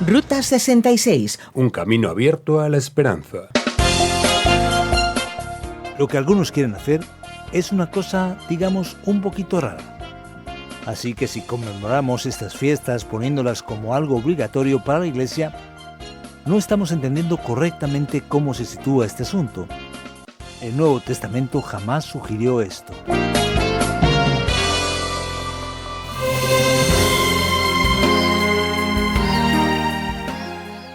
Ruta 66. Un camino abierto a la esperanza. Lo que algunos quieren hacer es una cosa, digamos, un poquito rara. Así que si conmemoramos estas fiestas poniéndolas como algo obligatorio para la Iglesia, no estamos entendiendo correctamente cómo se sitúa este asunto. El Nuevo Testamento jamás sugirió esto.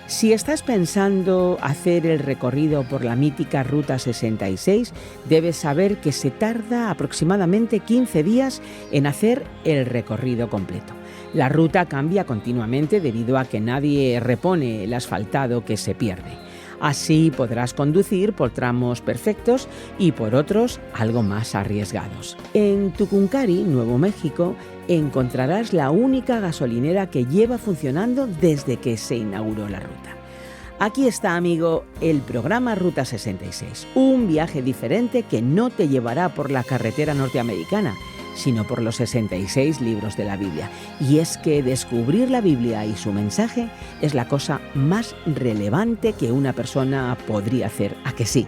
Si estás pensando hacer el recorrido por la mítica Ruta 66, debes saber que se tarda aproximadamente 15 días en hacer el recorrido completo. La ruta cambia continuamente debido a que nadie repone el asfaltado que se pierde. Así podrás conducir por tramos perfectos y por otros algo más arriesgados. En Tucumcari, Nuevo México, encontrarás la única gasolinera que lleva funcionando desde que se inauguró la ruta. Aquí está, amigo, el programa Ruta 66, un viaje diferente que no te llevará por la carretera norteamericana, sino por los 66 libros de la Biblia. Y es que descubrir la Biblia y su mensaje es la cosa más relevante que una persona podría hacer. ¿A que sí?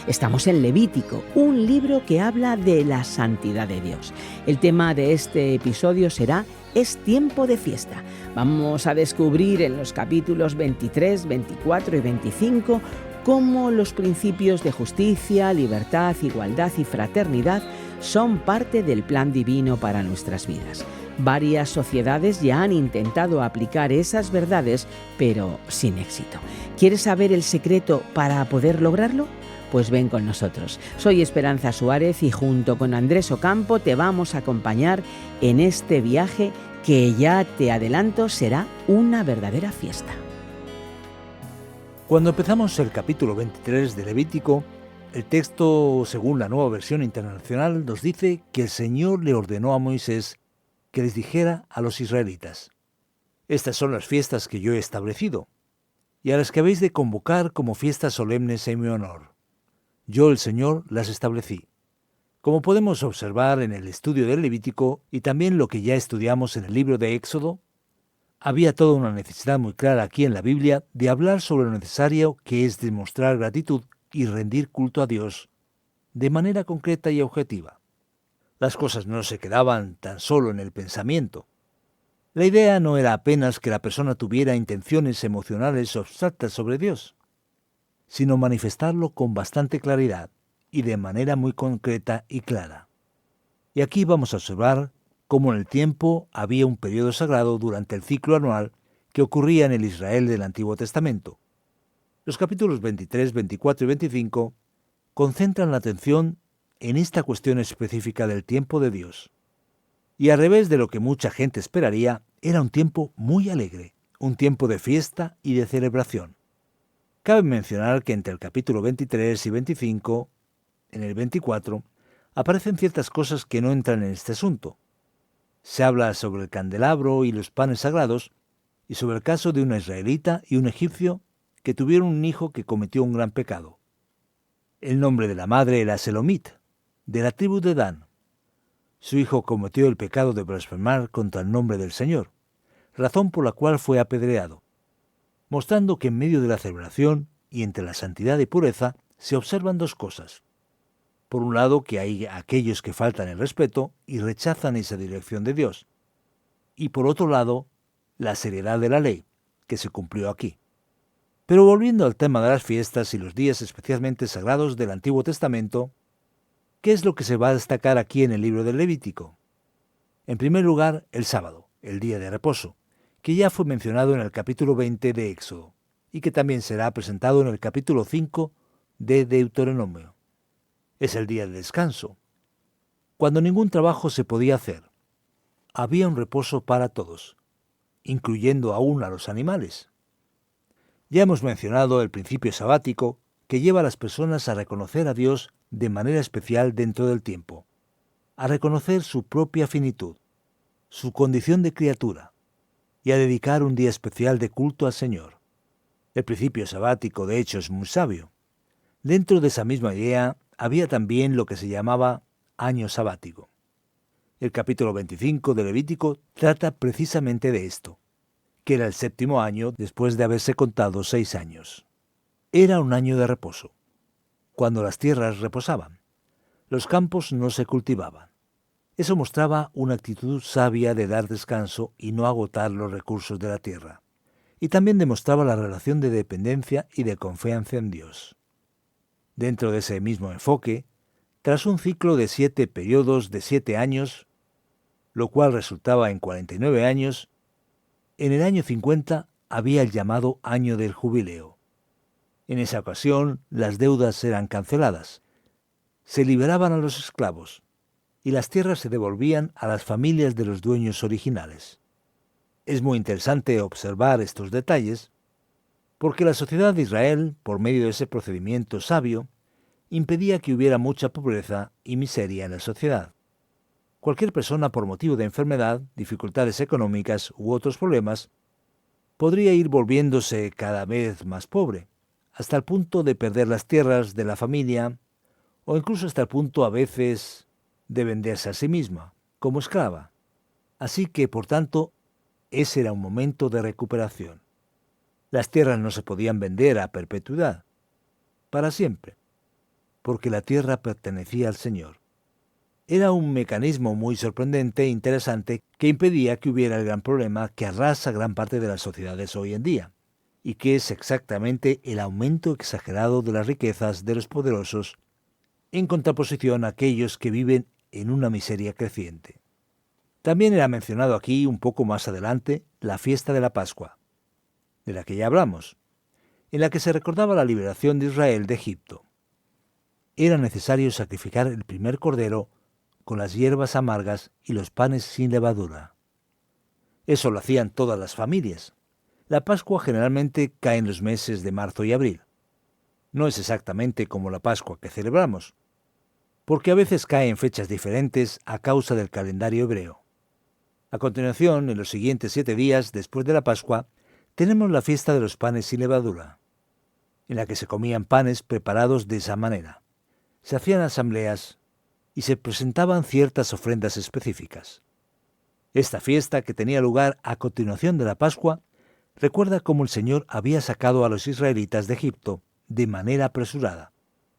Estamos en Levítico, un libro que habla de la santidad de Dios. El tema de este episodio será «Es tiempo de fiesta». Vamos a descubrir en los capítulos 23, 24 y 25 cómo los principios de justicia, libertad, igualdad y fraternidad son parte del plan divino para nuestras vidas. Varias sociedades ya han intentado aplicar esas verdades, pero sin éxito. ¿Quieres saber el secreto para poder lograrlo? Pues ven con nosotros. Soy Esperanza Suárez y junto con Andrés Ocampo te vamos a acompañar en este viaje que ya te adelanto será una verdadera fiesta. Cuando empezamos el capítulo 23 de Levítico, el texto, según la Nueva Versión Internacional, nos dice que el Señor le ordenó a Moisés que les dijera a los israelitas: «Estas son las fiestas que yo he establecido, y a las que habéis de convocar como fiestas solemnes en mi honor. Yo, el Señor, las establecí». Como podemos observar en el estudio del Levítico y también lo que ya estudiamos en el libro de Éxodo, había toda una necesidad muy clara aquí en la Biblia de hablar sobre lo necesario que es demostrar gratitud y rendir culto a Dios de manera concreta y objetiva. Las cosas no se quedaban tan solo en el pensamiento. La idea no era apenas que la persona tuviera intenciones emocionales o abstractas sobre Dios, sino manifestarlo con bastante claridad y de manera muy concreta y clara. Y aquí vamos a observar cómo en el tiempo había un periodo sagrado durante el ciclo anual que ocurría en el Israel del Antiguo Testamento. Los capítulos 23, 24 y 25 concentran la atención en esta cuestión específica del tiempo de Dios. Y al revés de lo que mucha gente esperaría, era un tiempo muy alegre, un tiempo de fiesta y de celebración. Cabe mencionar que entre el capítulo 23 y 25, en el 24, aparecen ciertas cosas que no entran en este asunto. Se habla sobre el candelabro y los panes sagrados, y sobre el caso de una israelita y un egipcio que tuvieron un hijo que cometió un gran pecado. El nombre de la madre era Selomit, de la tribu de Dan. Su hijo cometió el pecado de blasfemar contra el nombre del Señor, razón por la cual fue apedreado, mostrando que en medio de la celebración y entre la santidad y pureza se observan dos cosas. Por un lado, que hay aquellos que faltan el respeto y rechazan esa dirección de Dios. Y por otro lado, la seriedad de la ley, que se cumplió aquí. Pero volviendo al tema de las fiestas y los días especialmente sagrados del Antiguo Testamento, ¿qué es lo que se va a destacar aquí en el libro del Levítico? En primer lugar, el sábado, el día de reposo, que ya fue mencionado en el capítulo 20 de Éxodo, y que también será presentado en el capítulo 5 de Deuteronomio. Es el día de descanso, cuando ningún trabajo se podía hacer. Había un reposo para todos, incluyendo aún a los animales. Ya hemos mencionado el principio sabático que lleva a las personas a reconocer a Dios de manera especial dentro del tiempo, a reconocer su propia finitud, su condición de criatura, y a dedicar un día especial de culto al Señor. El principio sabático, de hecho, es muy sabio. Dentro de esa misma idea, había también lo que se llamaba año sabático. El capítulo 25 de Levítico trata precisamente de esto, que era el 7º año después de haberse contado 6 años. Era un año de reposo, cuando las tierras reposaban. Los campos no se cultivaban. Eso mostraba una actitud sabia de dar descanso y no agotar los recursos de la tierra. Y también demostraba la relación de dependencia y de confianza en Dios. Dentro de ese mismo enfoque, tras un ciclo de 7 periodos de 7 años, lo cual resultaba en 49 años, en el año 50 había el llamado año del jubileo. En esa ocasión, las deudas eran canceladas, se liberaban a los esclavos, y las tierras se devolvían a las familias de los dueños originales. Es muy interesante observar estos detalles, porque la sociedad de Israel, por medio de ese procedimiento sabio, impedía que hubiera mucha pobreza y miseria en la sociedad. Cualquier persona, por motivo de enfermedad, dificultades económicas u otros problemas, podría ir volviéndose cada vez más pobre, hasta el punto de perder las tierras de la familia, o incluso hasta el punto a veces de venderse a sí misma, como esclava. Así que, por tanto, ese era un momento de recuperación. Las tierras no se podían vender a perpetuidad, para siempre, porque la tierra pertenecía al Señor. Era un mecanismo muy sorprendente e interesante que impedía que hubiera el gran problema que arrasa gran parte de las sociedades hoy en día, y que es exactamente el aumento exagerado de las riquezas de los poderosos en contraposición a aquellos que viven en una miseria creciente. También era mencionado aquí un poco más adelante la fiesta de la Pascua, de la que ya hablamos, en la que se recordaba la liberación de Israel de Egipto. Era necesario sacrificar el primer cordero con las hierbas amargas y los panes sin levadura. Eso lo hacían todas las familias. La Pascua generalmente cae en los meses de marzo y abril. No es exactamente como la Pascua que celebramos, porque a veces cae en fechas diferentes a causa del calendario hebreo. A continuación, en los siguientes 7 días después de la Pascua, tenemos la fiesta de los panes sin levadura, en la que se comían panes preparados de esa manera. Se hacían asambleas y se presentaban ciertas ofrendas específicas. Esta fiesta, que tenía lugar a continuación de la Pascua, recuerda cómo el Señor había sacado a los israelitas de Egipto de manera apresurada.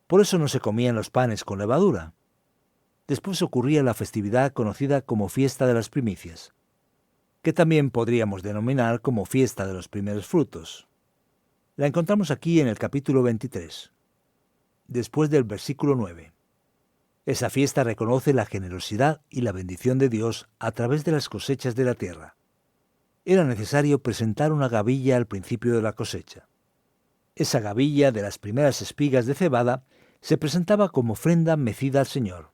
Por eso no se comían los panes con levadura. Después ocurría la festividad conocida como Fiesta de las Primicias, que también podríamos denominar como Fiesta de los Primeros Frutos. La encontramos aquí en el capítulo 23, después del versículo 9. Esa fiesta reconoce la generosidad y la bendición de Dios a través de las cosechas de la tierra. Era necesario presentar una gavilla al principio de la cosecha. Esa gavilla de las primeras espigas de cebada se presentaba como ofrenda mecida al Señor.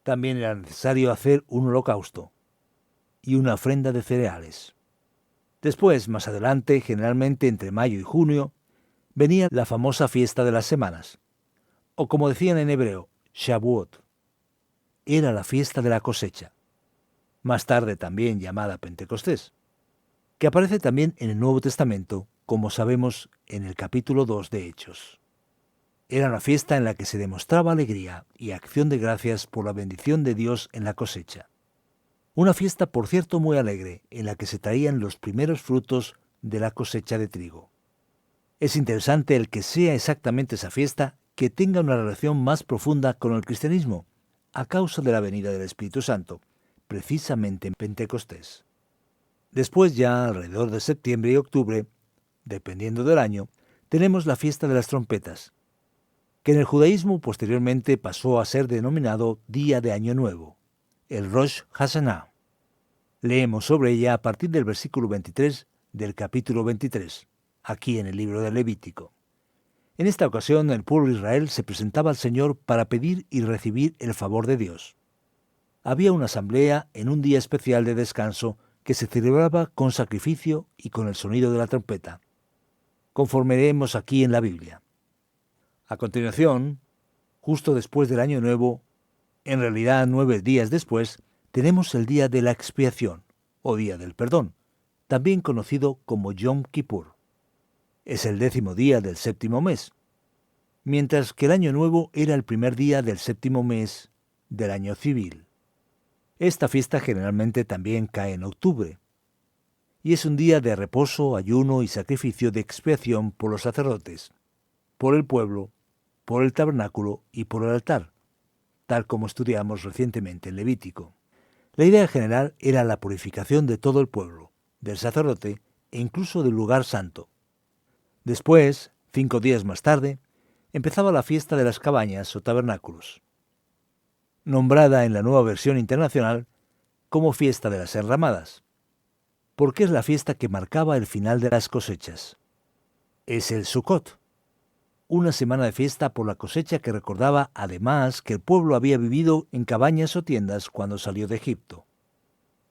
También era necesario hacer un holocausto y una ofrenda de cereales. Después, más adelante, generalmente entre mayo y junio, venía la famosa fiesta de las semanas, o como decían en hebreo, Shavuot. Era la fiesta de la cosecha, más tarde también llamada Pentecostés, que aparece también en el Nuevo Testamento, como sabemos en el capítulo 2 de Hechos. Era una fiesta en la que se demostraba alegría y acción de gracias por la bendición de Dios en la cosecha. Una fiesta, por cierto, muy alegre, en la que se traían los primeros frutos de la cosecha de trigo. Es interesante el que sea exactamente esa fiesta que tenga una relación más profunda con el cristianismo, a causa de la venida del Espíritu Santo, precisamente en Pentecostés. Después, ya alrededor de septiembre y octubre, dependiendo del año, tenemos la fiesta de las trompetas, que en el judaísmo posteriormente pasó a ser denominado Día de Año Nuevo, el Rosh Hashanah. Leemos sobre ella a partir del versículo 23 del capítulo 23, aquí en el libro de Levítico. En esta ocasión, el pueblo de Israel se presentaba al Señor para pedir y recibir el favor de Dios. Había una asamblea en un día especial de descanso que se celebraba con sacrificio y con el sonido de la trompeta, conforme leemos aquí en la Biblia. A continuación, justo después del Año Nuevo, en realidad 9 días después, tenemos el Día de la Expiación, o Día del Perdón, también conocido como Yom Kippur. Es el 10º día del 7º mes, mientras que el Año Nuevo era el primer día del 7º mes del año civil. Esta fiesta generalmente también cae en octubre, y es un día de reposo, ayuno y sacrificio de expiación por los sacerdotes, por el pueblo, por el tabernáculo y por el altar, tal como estudiamos recientemente en Levítico. La idea general era la purificación de todo el pueblo, del sacerdote e incluso del lugar santo. Después, 5 días más tarde, empezaba la fiesta de las cabañas o tabernáculos, nombrada en la Nueva Versión Internacional como fiesta de las enramadas, porque es la fiesta que marcaba el final de las cosechas. Es el Sukkot, una semana de fiesta por la cosecha que recordaba además que el pueblo había vivido en cabañas o tiendas cuando salió de Egipto,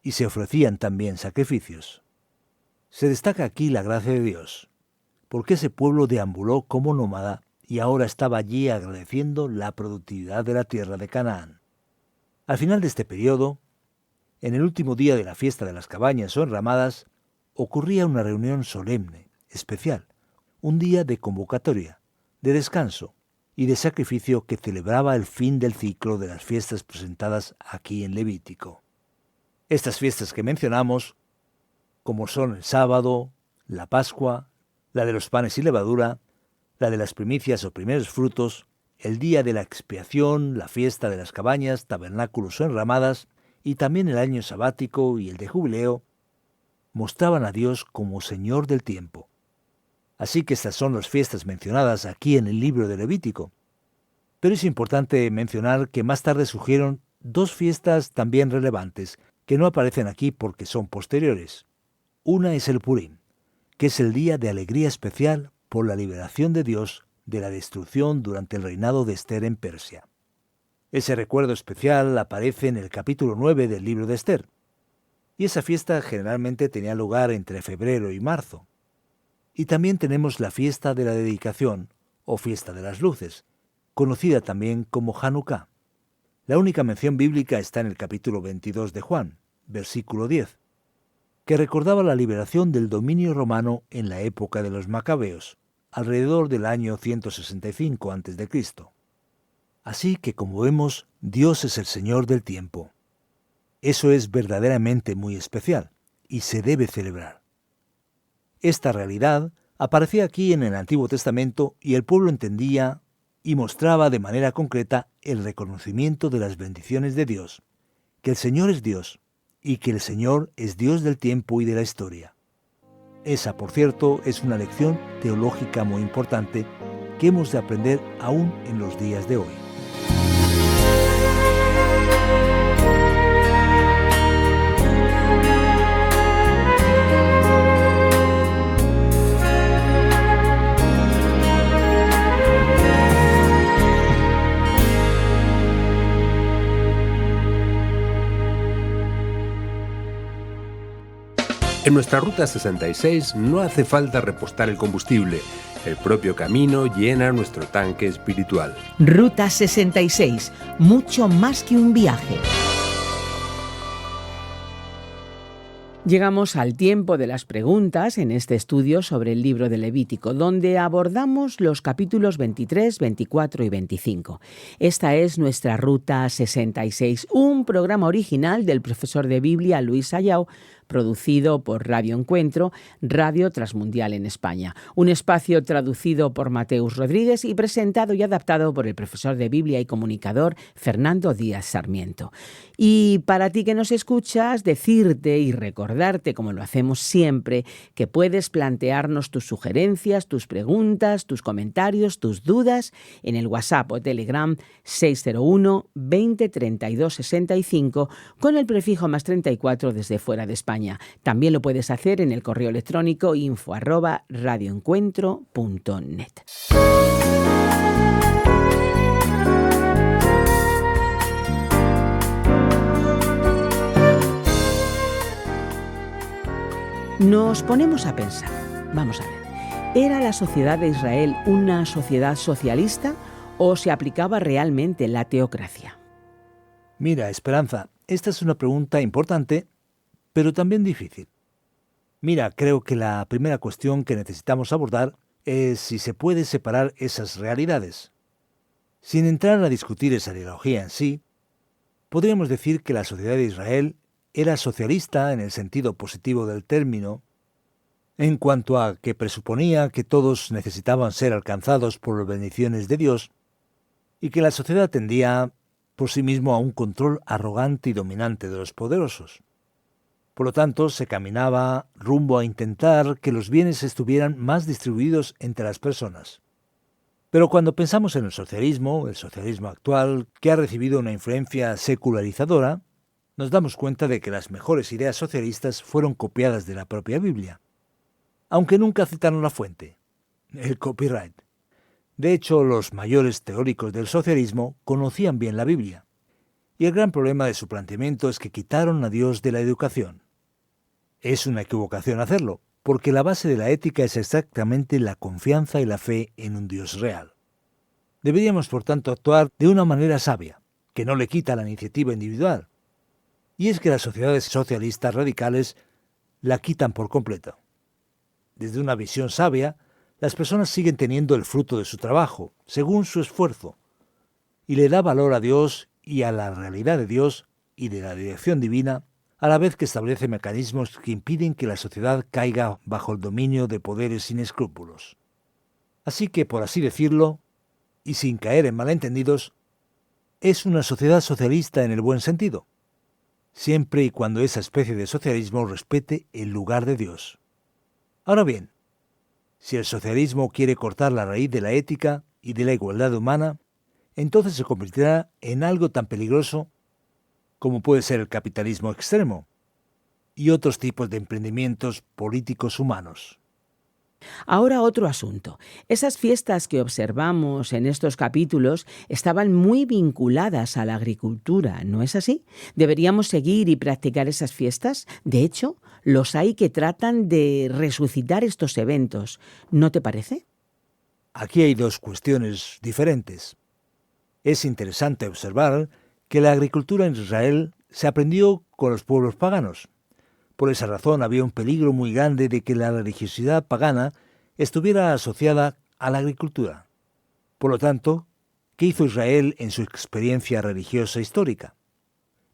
y se ofrecían también sacrificios. Se destaca aquí la gracia de Dios, porque ese pueblo deambuló como nómada y ahora estaba allí agradeciendo la productividad de la tierra de Canaán. Al final de este periodo, en el último día de la fiesta de las cabañas o enramadas, ocurría una reunión solemne, especial, un día de convocatoria, de descanso y de sacrificio que celebraba el fin del ciclo de las fiestas presentadas aquí en Levítico. Estas fiestas que mencionamos, como son el sábado, la Pascua, la de los panes y levadura, la de las primicias o primeros frutos, el día de la expiación, la fiesta de las cabañas, tabernáculos o enramadas, y también el año sabático y el de jubileo, mostraban a Dios como Señor del tiempo. Así que estas son las fiestas mencionadas aquí en el libro de Levítico. Pero es importante mencionar que más tarde surgieron 2 fiestas también relevantes, que no aparecen aquí porque son posteriores. Una es el Purim, que es el día de alegría especial por la liberación de Dios de la destrucción durante el reinado de Esther en Persia. Ese recuerdo especial aparece en el capítulo 9 del libro de Esther, y esa fiesta generalmente tenía lugar entre febrero y marzo. Y también tenemos la fiesta de la dedicación, o fiesta de las luces, conocida también como Hanukkah. La única mención bíblica está en el capítulo 22 de Juan, versículo 10, que recordaba la liberación del dominio romano en la época de los Macabeos, alrededor del año 165 a.C. Así que, como vemos, Dios es el Señor del tiempo. Eso es verdaderamente muy especial, y se debe celebrar. Esta realidad aparecía aquí en el Antiguo Testamento y el pueblo entendía y mostraba de manera concreta el reconocimiento de las bendiciones de Dios, que el Señor es Dios y que el Señor es Dios del tiempo y de la historia. Esa, por cierto, es una lección teológica muy importante que hemos de aprender aún en los días de hoy. En nuestra Ruta 66 no hace falta repostar el combustible. El propio camino llena nuestro tanque espiritual. Ruta 66, mucho más que un viaje. Llegamos al tiempo de las preguntas en este estudio sobre el libro de Levítico, donde abordamos los capítulos 23, 24 y 25. Esta es nuestra Ruta 66, un programa original del profesor de Biblia Luis Ayau, producido por Radio Encuentro, Radio Transmundial en España. Un espacio traducido por Mateus Rodríguez y presentado y adaptado por el profesor de Biblia y comunicador Fernando Díaz Sarmiento. Y para ti que nos escuchas, decirte y recordarte, como lo hacemos siempre, que puedes plantearnos tus sugerencias, tus preguntas, tus comentarios, tus dudas en el WhatsApp o Telegram 601 20 32 65 con el prefijo +34 desde fuera de España. También lo puedes hacer en el correo electrónico info@radioencuentro.net. Nos ponemos a pensar. Vamos a ver. ¿Era la sociedad de Israel una sociedad socialista o se aplicaba realmente la teocracia? Mira, Esperanza, esta es una pregunta importante, pero también difícil. Mira, creo que la primera cuestión que necesitamos abordar es si se puede separar esas realidades. Sin entrar a discutir esa ideología en sí, podríamos decir que la sociedad de Israel era socialista en el sentido positivo del término, en cuanto a que presuponía que todos necesitaban ser alcanzados por las bendiciones de Dios y que la sociedad tendía por sí mismo a un control arrogante y dominante de los poderosos. Por lo tanto, se caminaba rumbo a intentar que los bienes estuvieran más distribuidos entre las personas. Pero cuando pensamos en el socialismo actual, que ha recibido una influencia secularizadora, nos damos cuenta de que las mejores ideas socialistas fueron copiadas de la propia Biblia, aunque nunca citaron la fuente, el copyright. De hecho, los mayores teóricos del socialismo conocían bien la Biblia, y el gran problema de su planteamiento es que quitaron a Dios de la educación. Es una equivocación hacerlo, porque la base de la ética es exactamente la confianza y la fe en un Dios real. Deberíamos, por tanto, actuar de una manera sabia, que no le quita la iniciativa individual. Y es que las sociedades socialistas radicales la quitan por completo. Desde una visión sabia, las personas siguen teniendo el fruto de su trabajo, según su esfuerzo, y le da valor a Dios y a la realidad de Dios y de la dirección divina, a la vez que establece mecanismos que impiden que la sociedad caiga bajo el dominio de poderes sin escrúpulos. Así que, por así decirlo, y sin caer en malentendidos, es una sociedad socialista en el buen sentido, siempre y cuando esa especie de socialismo respete el lugar de Dios. Ahora bien, si el socialismo quiere cortar la raíz de la ética y de la igualdad humana, entonces se convertirá en algo tan peligroso como puede ser el capitalismo extremo y otros tipos de emprendimientos políticos humanos. Ahora otro asunto. Esas fiestas que observamos en estos capítulos estaban muy vinculadas a la agricultura, ¿no es así? ¿Deberíamos seguir y practicar esas fiestas? De hecho, los hay que tratan de resucitar estos eventos, ¿no te parece? Aquí hay dos cuestiones diferentes. Es interesante observar que la agricultura en Israel se aprendió con los pueblos paganos. Por esa razón había un peligro muy grande de que la religiosidad pagana estuviera asociada a la agricultura. Por lo tanto, ¿qué hizo Israel en su experiencia religiosa histórica?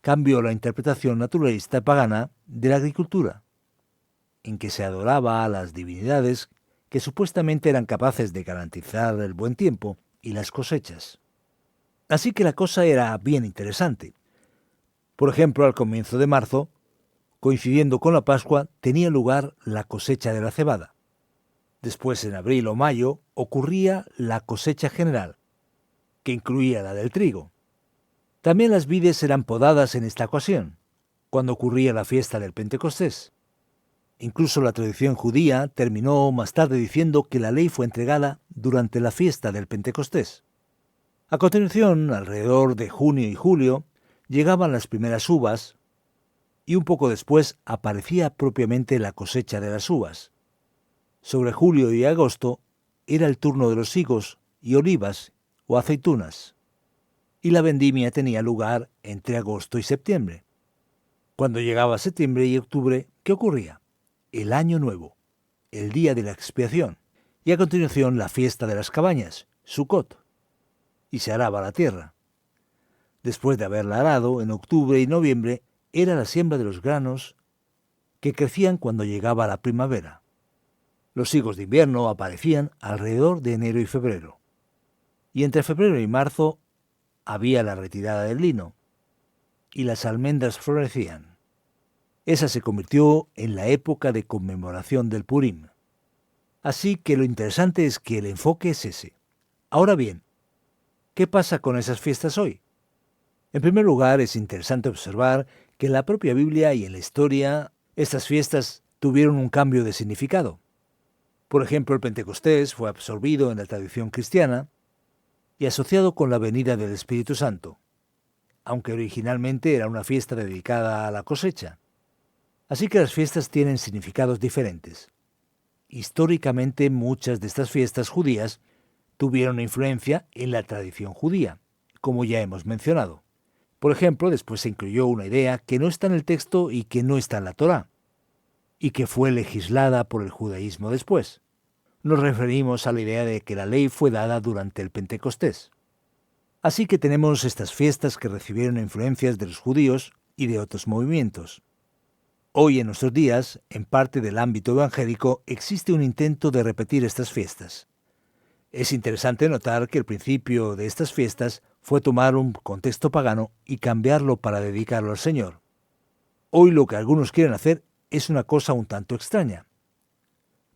Cambió la interpretación naturalista pagana de la agricultura, en que se adoraba a las divinidades que supuestamente eran capaces de garantizar el buen tiempo y las cosechas. Así que la cosa era bien interesante. Por ejemplo, al comienzo de marzo, coincidiendo con la Pascua, tenía lugar la cosecha de la cebada. Después, en abril o mayo, ocurría la cosecha general, que incluía la del trigo. También las vides eran podadas en esta ocasión, cuando ocurría la fiesta del Pentecostés. Incluso la tradición judía terminó más tarde diciendo que la ley fue entregada durante la fiesta del Pentecostés. A continuación, alrededor de junio y julio, llegaban las primeras uvas, y un poco después aparecía propiamente la cosecha de las uvas. Sobre julio y agosto era el turno de los higos y olivas o aceitunas, y la vendimia tenía lugar entre agosto y septiembre. Cuando llegaba septiembre y octubre, ¿qué ocurría? El Año Nuevo, el día de la expiación, y a continuación la fiesta de las cabañas, Sukkot, y se araba la tierra. Después de haberla arado, en octubre y noviembre, era la siembra de los granos que crecían cuando llegaba la primavera. Los higos de invierno aparecían alrededor de enero y febrero. Y entre febrero y marzo había la retirada del lino, y las almendras florecían. Esa se convirtió en la época de conmemoración del Purim. Así que lo interesante es que el enfoque es ese. Ahora bien, ¿qué pasa con esas fiestas hoy? En primer lugar, es interesante observar que en la propia Biblia y en la historia, estas fiestas tuvieron un cambio de significado. Por ejemplo, el Pentecostés fue absorbido en la tradición cristiana y asociado con la venida del Espíritu Santo, aunque originalmente era una fiesta dedicada a la cosecha. Así que las fiestas tienen significados diferentes. Históricamente, muchas de estas fiestas judías tuvieron influencia en la tradición judía, como ya hemos mencionado. Por ejemplo, después se incluyó una idea que no está en el texto y que no está en la Torá, y que fue legislada por el judaísmo después. Nos referimos a la idea de que la ley fue dada durante el Pentecostés. Así que tenemos estas fiestas que recibieron influencias de los judíos y de otros movimientos. Hoy en nuestros días, en parte del ámbito evangélico, existe un intento de repetir estas fiestas. Es interesante notar que el principio de estas fiestas fue tomar un contexto pagano y cambiarlo para dedicarlo al Señor. Hoy lo que algunos quieren hacer es una cosa un tanto extraña.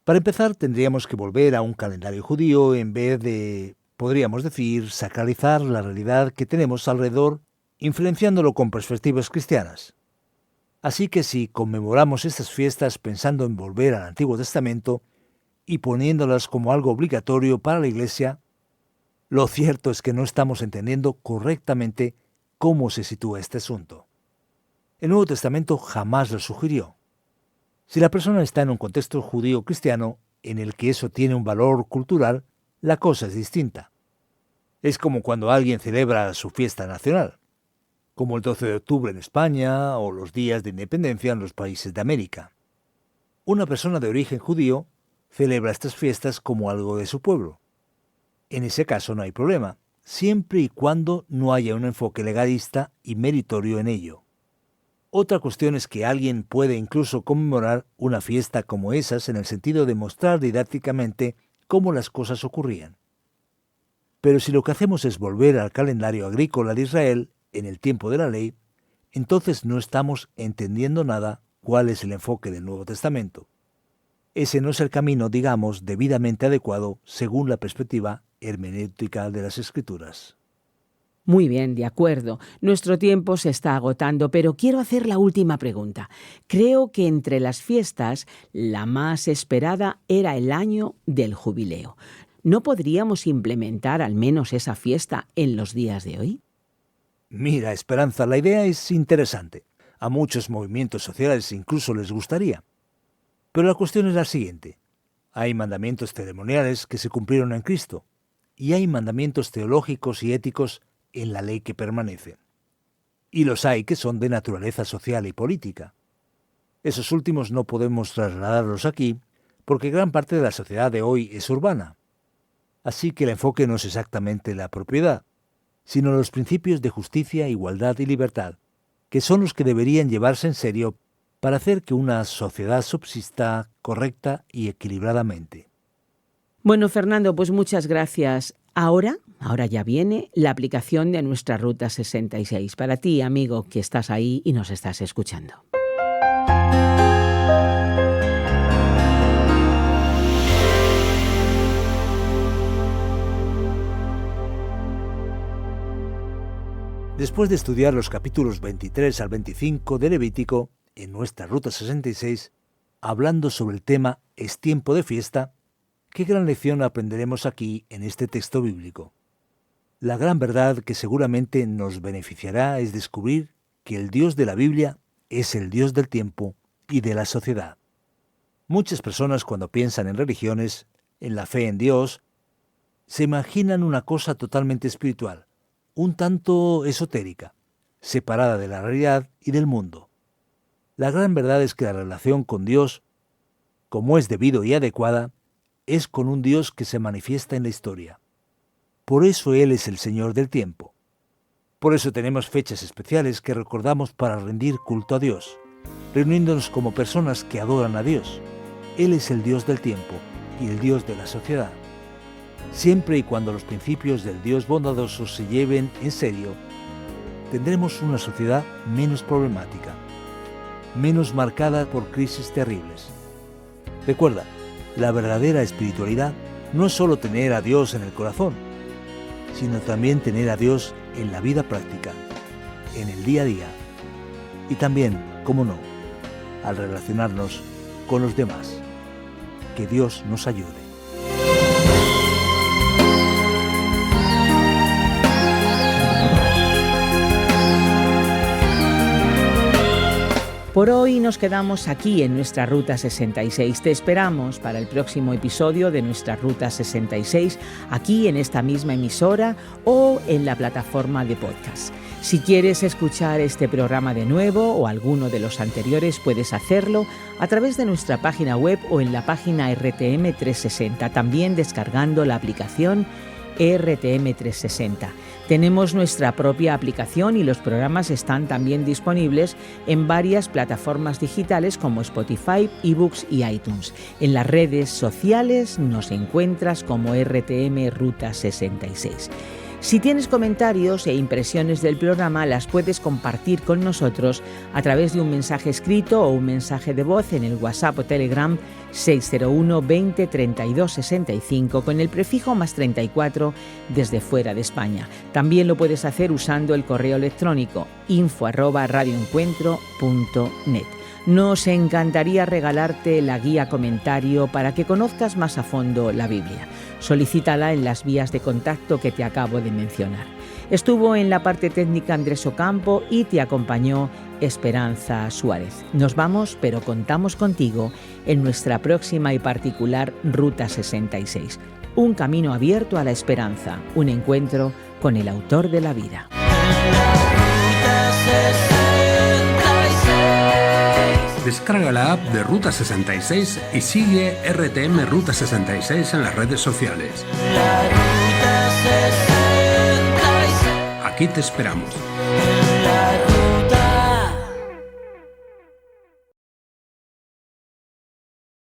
Para empezar, tendríamos que volver a un calendario judío en vez de, podríamos decir, sacralizar la realidad que tenemos alrededor, influenciándolo con perspectivas cristianas. Así que si conmemoramos estas fiestas pensando en volver al Antiguo Testamento y poniéndolas como algo obligatorio para la Iglesia, lo cierto es que no estamos entendiendo correctamente cómo se sitúa este asunto. El Nuevo Testamento jamás lo sugirió. Si la persona está en un contexto judío-cristiano en el que eso tiene un valor cultural, la cosa es distinta. Es como cuando alguien celebra su fiesta nacional, como el 12 de octubre en España o los días de independencia en los países de América. Una persona de origen judío celebra estas fiestas como algo de su pueblo. En ese caso no hay problema, siempre y cuando no haya un enfoque legalista y meritorio en ello. Otra cuestión es que alguien puede incluso conmemorar una fiesta como esas en el sentido de mostrar didácticamente cómo las cosas ocurrían. Pero si lo que hacemos es volver al calendario agrícola de Israel en el tiempo de la ley, entonces no estamos entendiendo nada cuál es el enfoque del Nuevo Testamento. Ese no es el camino, digamos, debidamente adecuado según la perspectiva hermenéutica de las Escrituras. Muy bien, de acuerdo. Nuestro tiempo se está agotando, pero quiero hacer la última pregunta. Creo que entre las fiestas, la más esperada era el año del jubileo. ¿No podríamos implementar al menos esa fiesta en los días de hoy? Mira, Esperanza, la idea es interesante. A muchos movimientos sociales incluso les gustaría. Pero la cuestión es la siguiente. Hay mandamientos ceremoniales que se cumplieron en Cristo, y hay mandamientos teológicos y éticos en la ley que permanece. Y los hay que son de naturaleza social y política. Esos últimos no podemos trasladarlos aquí porque gran parte de la sociedad de hoy es urbana. Así que el enfoque no es exactamente la propiedad, sino los principios de justicia, igualdad y libertad, que son los que deberían llevarse en serio para hacer que una sociedad subsista correcta y equilibradamente. Bueno, Fernando, pues muchas gracias. Ahora ya viene la aplicación de nuestra Ruta 66. Para ti, amigo, que estás ahí y nos estás escuchando. Después de estudiar los capítulos 23 al 25 de Levítico, en nuestra Ruta 66, hablando sobre el tema «Es tiempo de fiesta», ¿qué gran lección aprenderemos aquí en este texto bíblico? La gran verdad que seguramente nos beneficiará es descubrir que el Dios de la Biblia es el Dios del tiempo y de la sociedad. Muchas personas cuando piensan en religiones, en la fe en Dios, se imaginan una cosa totalmente espiritual, un tanto esotérica, separada de la realidad y del mundo. La gran verdad es que la relación con Dios, como es debido y adecuada, es con un Dios que se manifiesta en la historia. Por eso Él es el Señor del tiempo. Por eso tenemos fechas especiales que recordamos para rendir culto a Dios, reuniéndonos como personas que adoran a Dios. Él es el Dios del tiempo y el Dios de la sociedad. Siempre y cuando los principios del Dios bondadoso se lleven en serio, tendremos una sociedad menos problemática, menos marcada por crisis terribles. Recuerda, la verdadera espiritualidad no es solo tener a Dios en el corazón, sino también tener a Dios en la vida práctica, en el día a día, y también, cómo no, al relacionarnos con los demás. Que Dios nos ayude. Por hoy nos quedamos aquí en nuestra Ruta 66. Te esperamos para el próximo episodio de nuestra Ruta 66, aquí en esta misma emisora o en la plataforma de podcast. Si quieres escuchar este programa de nuevo o alguno de los anteriores, puedes hacerlo a través de nuestra página web o en la página RTM 360, también descargando la aplicación RTM360. Tenemos nuestra propia aplicación y los programas están también disponibles en varias plataformas digitales como Spotify, eBooks y iTunes. En las redes sociales nos encuentras como RTM Ruta 66. Si tienes comentarios e impresiones del programa, las puedes compartir con nosotros a través de un mensaje escrito o un mensaje de voz en el WhatsApp o Telegram 601 20 32 65 con el prefijo +34 desde fuera de España. También lo puedes hacer usando el correo electrónico info@radioencuentro.net. Nos encantaría regalarte la guía comentario para que conozcas más a fondo la Biblia. Solicítala en las vías de contacto que te acabo de mencionar. Estuvo en la parte técnica Andrés Ocampo y te acompañó Esperanza Suárez. Nos vamos, pero contamos contigo en nuestra próxima y particular Ruta 66. Un camino abierto a la esperanza, un encuentro con el autor de la vida. Descarga la app de Ruta 66 y sigue RTM Ruta 66 en las redes sociales. Aquí te esperamos.